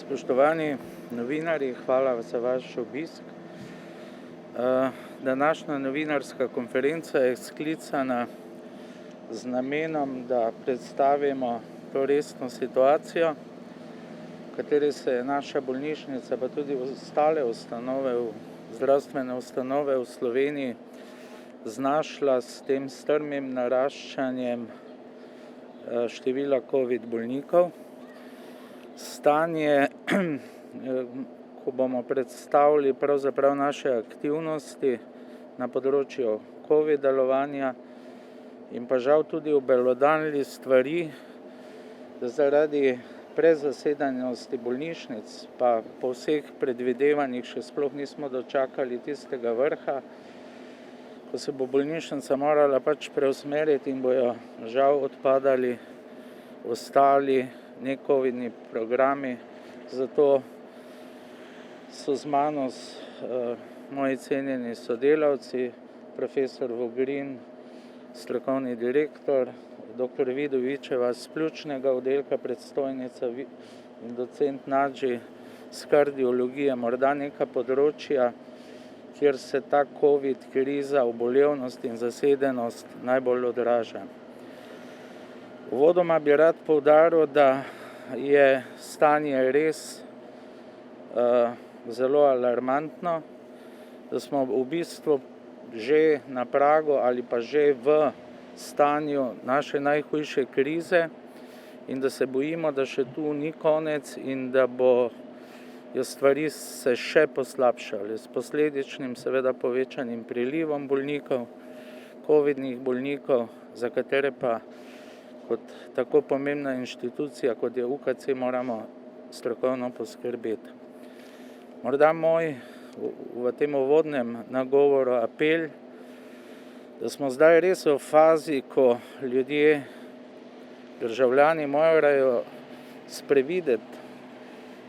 Spoštovani novinarji, hvala za vaš obisk. Današnja novinarska konferenca je sklicana z namenom, da predstavimo to resno situacijo, v kateri se je naša bolnišnica, pa tudi ostale zdravstvene ustanove v Sloveniji znašla s tem strmim naraščanjem števila COVID bolnikov. Stanje, ko bomo predstavili pravzaprav naše aktivnosti na področju COVID delovanja in pa žal tudi obelodanili stvari, da zaradi prezasedenosti bolnišnic, pa po vseh predvidevanjih še sploh nismo dočakali tistega vrha, ko se bo bolnišnica morala preusmeriti in bojo žal odpadali ostali necovidni programi. Zato so z mano moji cenjeni sodelavci, profesor Vogrin, strokovni direktor, dr. Vidovičeva z pljučnega oddelka, predstojnica in docent Nađi z kardiologije, morda neka področja, kjer se ta COVID kriza, obolevnost in zasedenost najbolj odraža. Uvodoma bi rad poudaril, da je stanje res zelo alarmantno, da smo v bistvu že na pragu ali pa že v stanju naše najhujše krize in da se bojimo, da še tu ni konec in da bojo stvari se še poslabšale s posledičnim seveda povečanim prilivom bolnikov, covidnih bolnikov, za katere pa kot tako pomembna inštitucija, kot je UKC, moramo strokovno poskrbeti. Morda moj v tem uvodnem nagovoru apel, da smo zdaj res v fazi, ko ljudje, državljani morajo sprevideti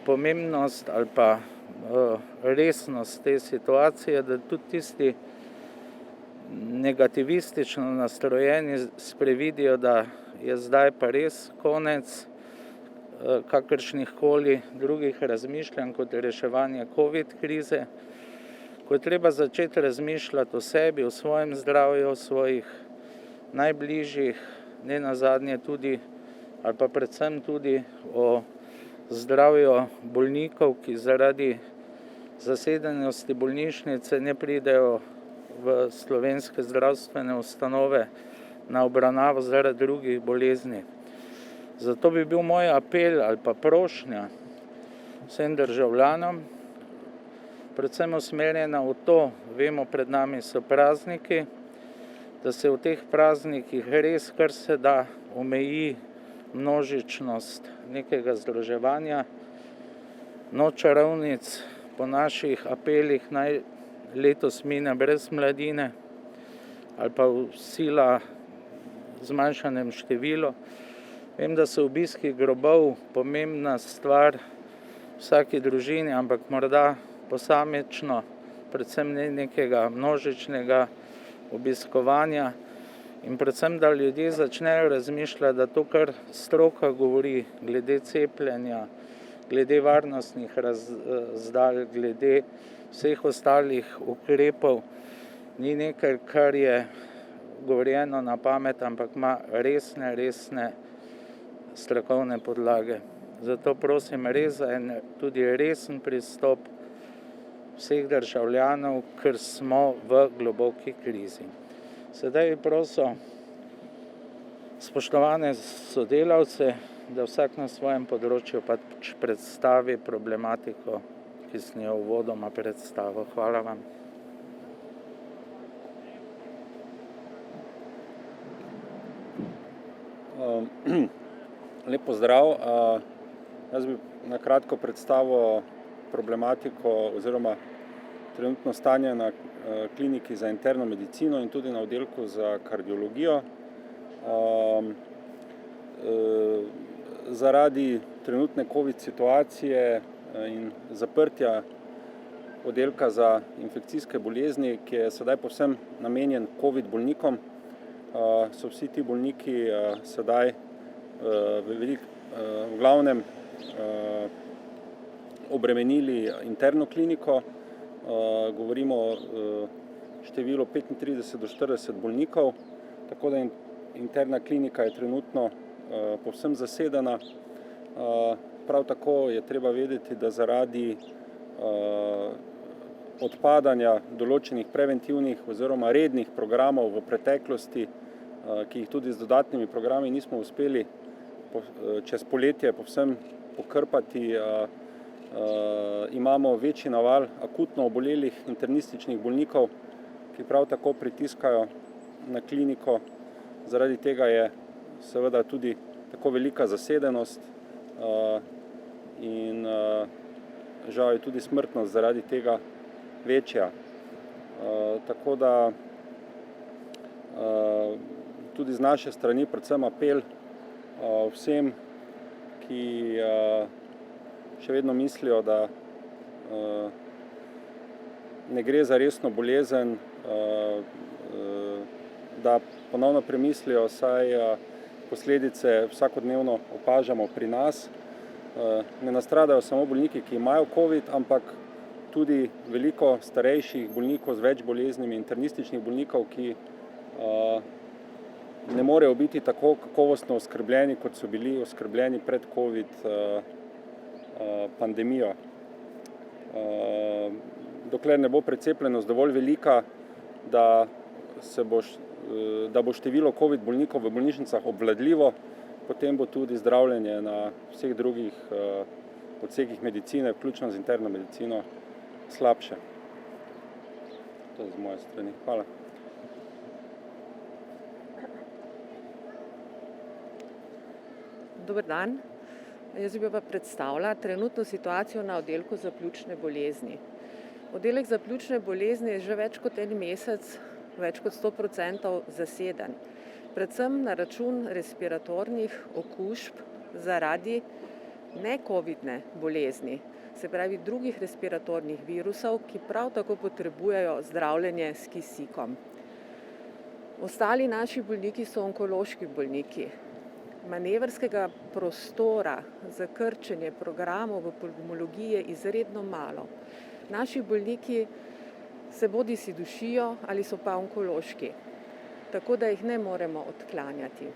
pomembnost ali pa resnost te situacije, da tudi tisti negativistično nastrojeni sprevidijo, da je zdaj pa res konec kakršnihkoli drugih razmišljanj kot reševanje COVID krize, ko je treba začeti razmišljati o sebi, o svojem zdravju, o svojih najbližjih, nenazadnje tudi ali pa predvsem tudi o zdravju bolnikov, ki zaradi zasedenosti bolnišnice ne pridejo v slovenske zdravstvene ustanove na obravnavo zaradi drugih bolezni. Zato bi bil moj apel ali pa prošnja vsem državljanom, predvsem usmerjena v to, vemo, pred nami so prazniki, da se v teh praznikih res kar se da omeji množičnost nekega združevanja. Noč čarovnic po naših apelih naj letos mine brez mladine ali pa v sila zmanjšanem številu. Vem, da so obiski grobov pomembna stvar vsaki družini, ampak morda posamično, predvsem ne nekega množičnega obiskovanja in predvsem, da ljudje začnejo razmišljati, da to, kar stroka govori glede cepljenja, glede varnostnih razdalj, glede vseh ostalih ukrepov, ni nekaj, kar je govorjeno na pamet, ampak ima resne strokovne podlage. Zato prosim res za en tudi resen pristop vseh državljanov, ker smo v globoki krizi. Sedaj bi prosil spoštovane sodelavce, da vsak na svojem področju predstavi problematiko, ki sem jo uvodoma predstavil. Hvala vam. Lep pozdrav. Jaz bi na kratko predstavil problematiko oziroma trenutno stanje na kliniki za interno medicino in tudi na oddelku za kardiologijo. Zaradi trenutne COVID situacije in zaprtja oddelka za infekcijske bolezni, ki je sedaj povsem namenjen COVID bolnikom, so vsi ti bolniki sedaj v glavnem obremenili interno kliniko, govorimo o številu 35 do 40 bolnikov, tako da interna klinika je trenutno povsem zasedena. Prav tako je treba vedeti, da zaradi odpadanja določenih preventivnih oziroma rednih programov v preteklosti, ki jih tudi z dodatnimi programi nismo uspeli čez poletje povsem pokrpati, imamo večji naval akutno obolelih internističnih bolnikov, ki prav tako pritiskajo na kliniko. Zaradi tega je seveda tudi tako velika zasedenost in žal je tudi smrtnost zaradi tega večja. Tako da tudi z naše strani predvsem apel vsem, ki še vedno mislijo, da ne gre za resno bolezen, da ponovno premislijo, saj posledice vsakodnevno opažamo pri nas. Ne nastradajo samo bolniki, ki imajo COVID, ampak tudi veliko starejših bolnikov z več boleznimi, internističnih bolnikov, ki ne morejo biti tako kakovostno oskrbljeni, kot so bili oskrbljeni pred COVID pandemijo. Dokler ne bo precepljenost dovolj velika, da bo število COVID bolnikov v bolnišnicah obvladljivo, potem bo tudi zdravljenje na vseh drugih odsekih medicine, vključno z interno medicino, slabše. To je z moje strani. Hvala. Dober dan. Jaz bi pa predstavila trenutno situacijo na oddelku za pljučne bolezni. Oddelek za pljučne bolezni je že več kot en mesec, več kot 100% zaseden. Predvsem na račun respiratornih okužb zaradi ne-covidne bolezni, se pravi drugih respiratornih virusov, ki prav tako potrebujejo zdravljenje s kisikom. Ostali naši bolniki so onkološki bolniki. Manevrskega prostora za krčenje programov v pulmologiji je izredno malo. Naši bolniki se bodisi dušijo ali so pa onkološki, tako da jih ne moremo odklanjati.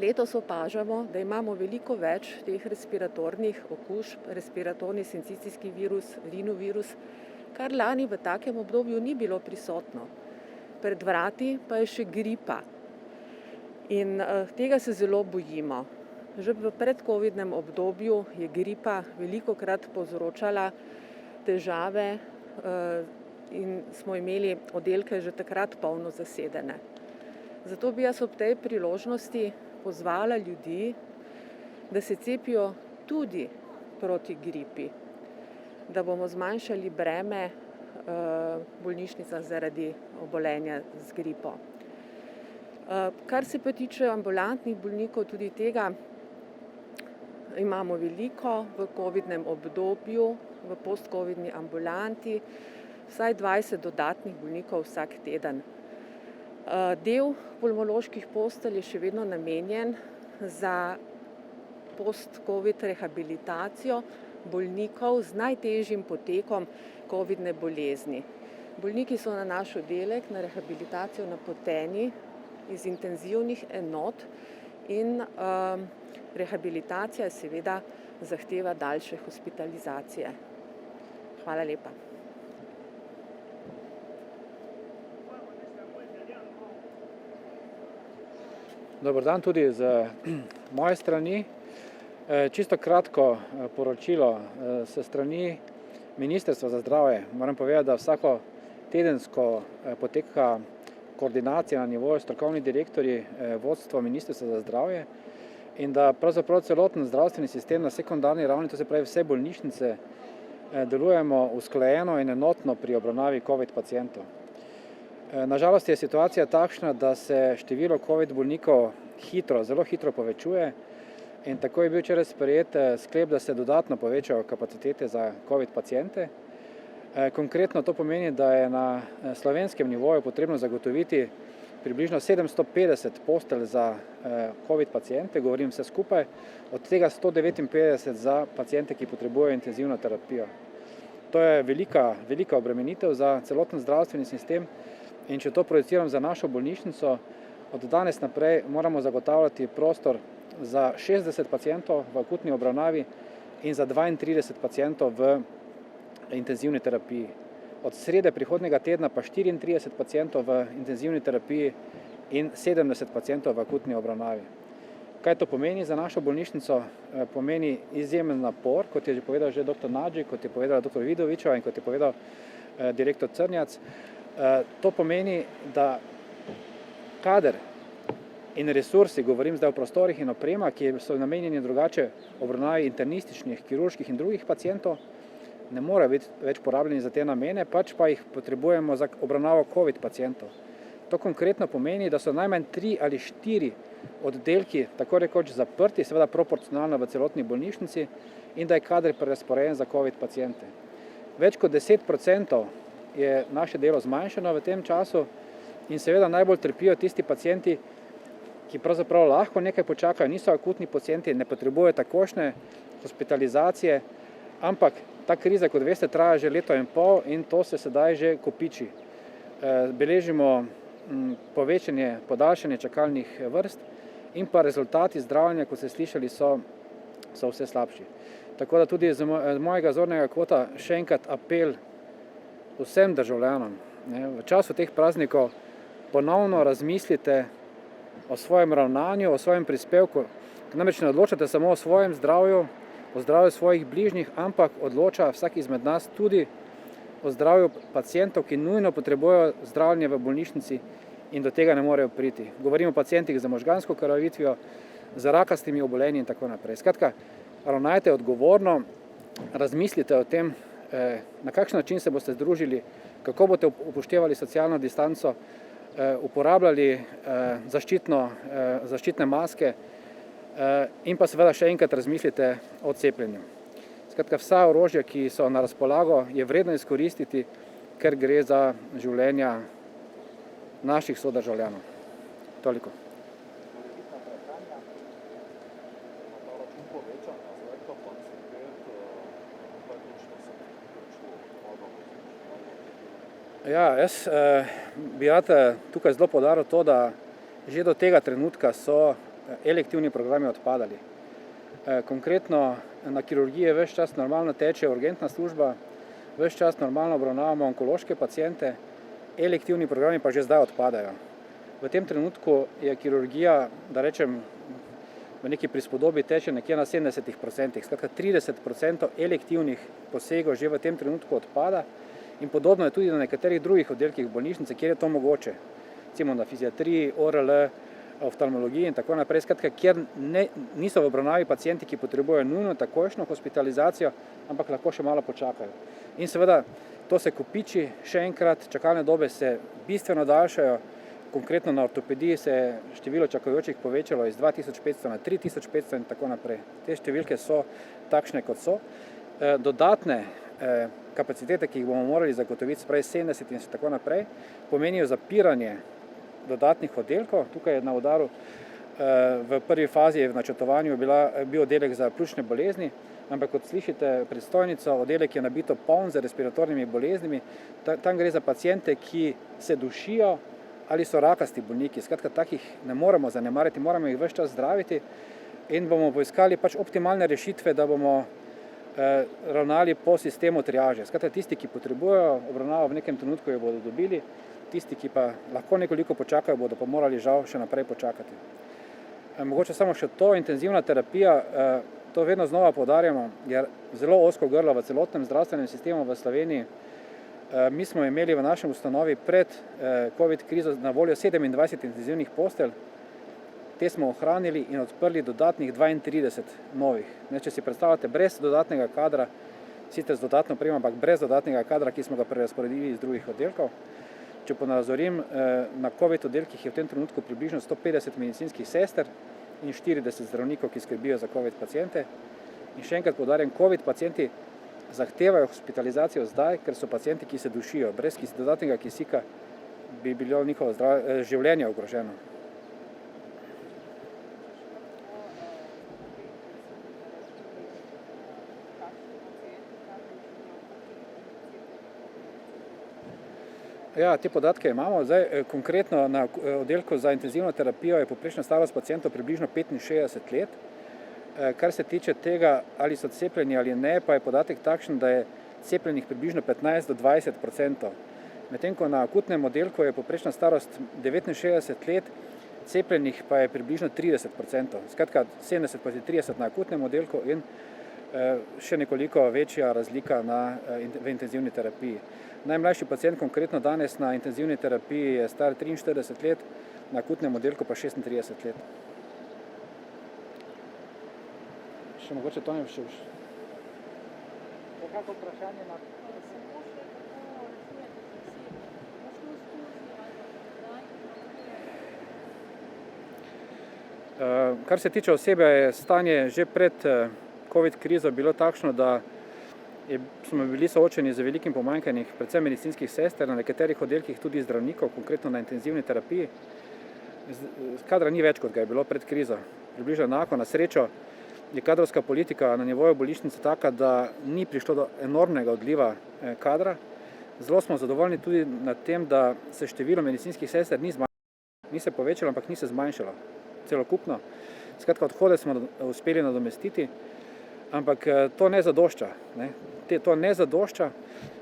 Letos opažamo, da imamo veliko več teh respiratornih okužb, respiratorni sincicijski virus, rinovirus, kar lani v takem obdobju ni bilo prisotno. Pred vrati pa je še gripa. In tega se zelo bojimo. Že v predcovidnem obdobju je gripa velikokrat povzročala težave in smo imeli oddelke že takrat polno zasedene. Zato bi jaz ob tej priložnosti pozvala ljudi, da se cepijo tudi proti gripi, da bomo zmanjšali breme bolnišnicah zaradi obolenja z gripo. Kar se pa tiče ambulantnih bolnikov, tudi tega imamo veliko v covidnem obdobju, v postcovidni ambulanti, vsaj 20 dodatnih bolnikov vsak teden. Del pulmoloških postelj je še vedno namenjen za post-covid rehabilitacijo bolnikov z najtežjim potekom covidne bolezni. Bolniki so na naš oddelek na rehabilitacijo napoteni iz intenzivnih enot in rehabilitacija seveda zahteva daljše hospitalizacije. Hvala lepa. Dober dan tudi z moje strani. Čisto kratko poročilo s strani Ministrstva za zdravje. Moram povedati, da vsako tedensko poteka koordinacija na nivoju strokovni direktorji vodstva Ministrstva za zdravje in da pravzaprav celoten zdravstveni sistem na sekundarni ravni, to se pravi vse bolnišnice, delujemo usklajeno in enotno pri obravnavi COVID pacientov. Nažalost je situacija takšna, da se število COVID bolnikov zelo hitro povečuje in tako je bil včeraj sprejet sklep, da se dodatno povečajo kapacitete za COVID paciente. Konkretno to pomeni, da je na slovenskem nivoju potrebno zagotoviti približno 750 postelj za COVID pacijente, govorim vse skupaj, od tega 159 za pacijente, ki potrebujejo intenzivno terapijo. To je velika obremenitev za celoten zdravstveni sistem in če to projiciram za našo bolnišnico, od danes naprej moramo zagotavljati prostor za 60 pacijentov v akutni obravnavi in za 32 pacijentov v intenzivni terapiji. Od srede prihodnjega tedna pa 34 pacijentov v intenzivni terapiji in 70 pacijentov v akutni obravnavi. Kaj to pomeni za našo bolnišnico? Pomeni izjemen napor, kot je že povedal že dr. Nadži, kot je povedala dr. Vidovičeva in kot je povedal direktor Crnjac. To pomeni, da kader in resursi, govorim zdaj o prostorih in oprema, ki so namenjeni drugače obravnavi internističnih, kirurških in drugih pacijentov, ne morejo biti več porabljeni za te namene, pač pa jih potrebujemo za obravnavo COVID pacijentov. To konkretno pomeni, da so najmanj 3 ali 4 oddelki tako rekoč zaprti, seveda proporcionalno v celotni bolnišnici, in da je kader prerazporejen za COVID pacijente. Več kot 10% je naše delo zmanjšano v tem času in seveda najbolj trpijo tisti pacijenti, ki pravzaprav lahko nekaj počakajo, niso akutni pacijenti, ne potrebujejo takošne hospitalizacije, ampak ta kriza, kot veste, traja že leto in pol in to se sedaj že kopiči. Beležimo povečanje, podaljšanje čakalnih vrst in pa rezultati zdravljenja, kot ste slišali, so vse slabši. Tako da tudi z mojega zornega kota še enkrat apel vsem državljanom. V času teh praznikov ponovno razmislite o svojem ravnanju, o svojem prispevku. Namreč ne odločate samo o svojem zdravju, o zdravju svojih bližnjih, ampak odloča vsak izmed nas tudi o zdravju pacijentov, ki nujno potrebujejo zdravljenje v bolnišnici in do tega ne morejo priti. Govorimo o pacijentih z možgansko krvavitvijo, z rakastimi obolenji in tako naprej. Skratka, ravnajte odgovorno, razmislite o tem, na kakšen način se boste združili, kako boste upoštevali socialno distanco, uporabljali zaščitne maske in pa seveda še enkrat razmislite o cepljenju. Skratka, vsa orožja, ki so na razpolago, je vredno izkoristiti, ker gre za življenja naših sodržavljanov. Toliko. Ja, jaz bi rad tukaj zelo poudaril to, da že do tega trenutka so elektivni programi odpadali. Konkretno na kirurgiji ves čas normalno teče urgentna služba, ves čas normalno obravnavamo onkološke pacijente, elektivni programi pa že zdaj odpadajo. V tem trenutku je kirurgija, da rečem, v neki prispodobi teče nekje na 70%. Skratka, 30% elektivnih posegov že v tem trenutku odpada in podobno je tudi na nekaterih drugih oddelkih bolnišnice, kjer je to mogoče. Recimo na fiziatriji, ORL, oftalmologiji in tako naprej, skratka, kjer niso v obravnavi pacijenti, ki potrebujejo nujno takojšnjo hospitalizacijo, ampak lahko še malo počakajo. In seveda to se kopiči, še enkrat, čakalne dobe se bistveno daljšajo, konkretno na ortopediji se je število čakajočih povečalo iz 2500 na 3500 in tako naprej. Te številke so takšne, kot so. Dodatne kapacitete, ki jih bomo morali zagotoviti, spravi 70 in tako naprej, pomenijo zapiranje dodatnih oddelkov. Tukaj je na udaru v prvi fazi v načrtovanju bil oddelek za pljučne bolezni, ampak kot slišite predstojnico, oddelek je nabito poln z respiratornimi boleznimi. Tam gre za pacijente, ki se dušijo ali so rakasti bolniki. Skratka, takih ne moremo zanemariti, moramo jih ves čas zdraviti in bomo poiskali pač optimalne rešitve, da bomo ravnali po sistemu triaže. Skratka, tisti, ki potrebujejo obravnavo v nekem trenutku, jo bodo dobili, tisti, ki pa lahko nekoliko počakajo, bodo pa morali žal še naprej počakati. Mogoče samo še to, intenzivna terapija, to vedno znova poudarjamo, je zelo ozko grlo v celotnem zdravstvenem sistemu v Sloveniji. Mi smo imeli v našem ustanovi pred COVID krizo na voljo 27 intenzivnih postelj, te smo ohranili in odprli dodatnih 32 novih. Če si predstavljate, brez dodatnega kadra, sicer z dodatno opremo, ampak brez dodatnega kadra, ki smo ga prerazporedili iz drugih oddelkov. Če ponazorim, na COVID oddelkih je v tem trenutku približno 150 medicinskih sester in 40 zdravnikov, ki skrbijo za COVID pacijente. In še enkrat poudarjam, COVID pacijenti zahtevajo hospitalizacijo zdaj, ker so pacijenti, ki se dušijo. Brez dodatnega kisika bi bilo njihovo življenje ogroženo. Ja, te podatke imamo. Zdaj, konkretno na oddelku za intenzivno terapijo je povprečna starost pacientov približno 65 let. Kar se tiče tega, ali so cepljeni ali ne, pa je podatek takšen, da je cepljenih približno 15 do 20%. Medtem ko na akutnem oddelku je povprečna starost 69 let, cepljenih pa je približno 30%. Skratka, 70 proti 30 na akutnem oddelku in še nekoliko večja razlika v intenzivni terapiji. Najmlajši pacient konkretno danes na intenzivni terapiji je star 43 let, na akutnem oddelku pa 36 let. Še mogoče to ne bi še už. Je kako vprašanje na... Kar se tiče osebe, je stanje že pred COVID krizo bilo takšno, da smo bili soočeni z velikim pomanjkanjem predvsem medicinskih sester, na nekaterih oddelkih tudi zdravnikov, konkretno na intenzivni terapiji. Kadra ni več, kot ga je bilo pred krizo. Približno enako. Na srečo je kadrovska politika na nivoju bolnišnice taka, da ni prišlo do enormnega odliva kadra. Zelo smo zadovoljni tudi nad tem, da se število medicinskih sester ni zmanjšalo. Ni se povečalo, ampak ni se zmanjšalo celokupno. Skratka, odhode smo uspeli nadomestiti, ampak to ne zadošča. To ne zadošča,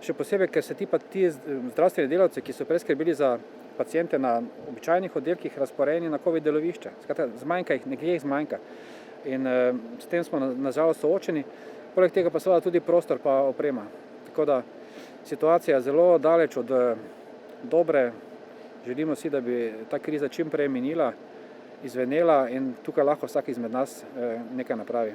še posebej, ker se ti zdravstveni delavci, ki so preskrbeli za paciente na običajnih oddelkih, razporejeni na COVID delovišča. Skratka, zmanjka jih, nekje jih zmanjka. In s tem smo nažalost soočeni. Poleg tega pa seveda tudi prostor pa oprema. Tako da situacija je zelo daleč od dobre. Želimo si, da bi ta kriza čim prej minila, izvenela in tukaj lahko vsak izmed nas nekaj napravi.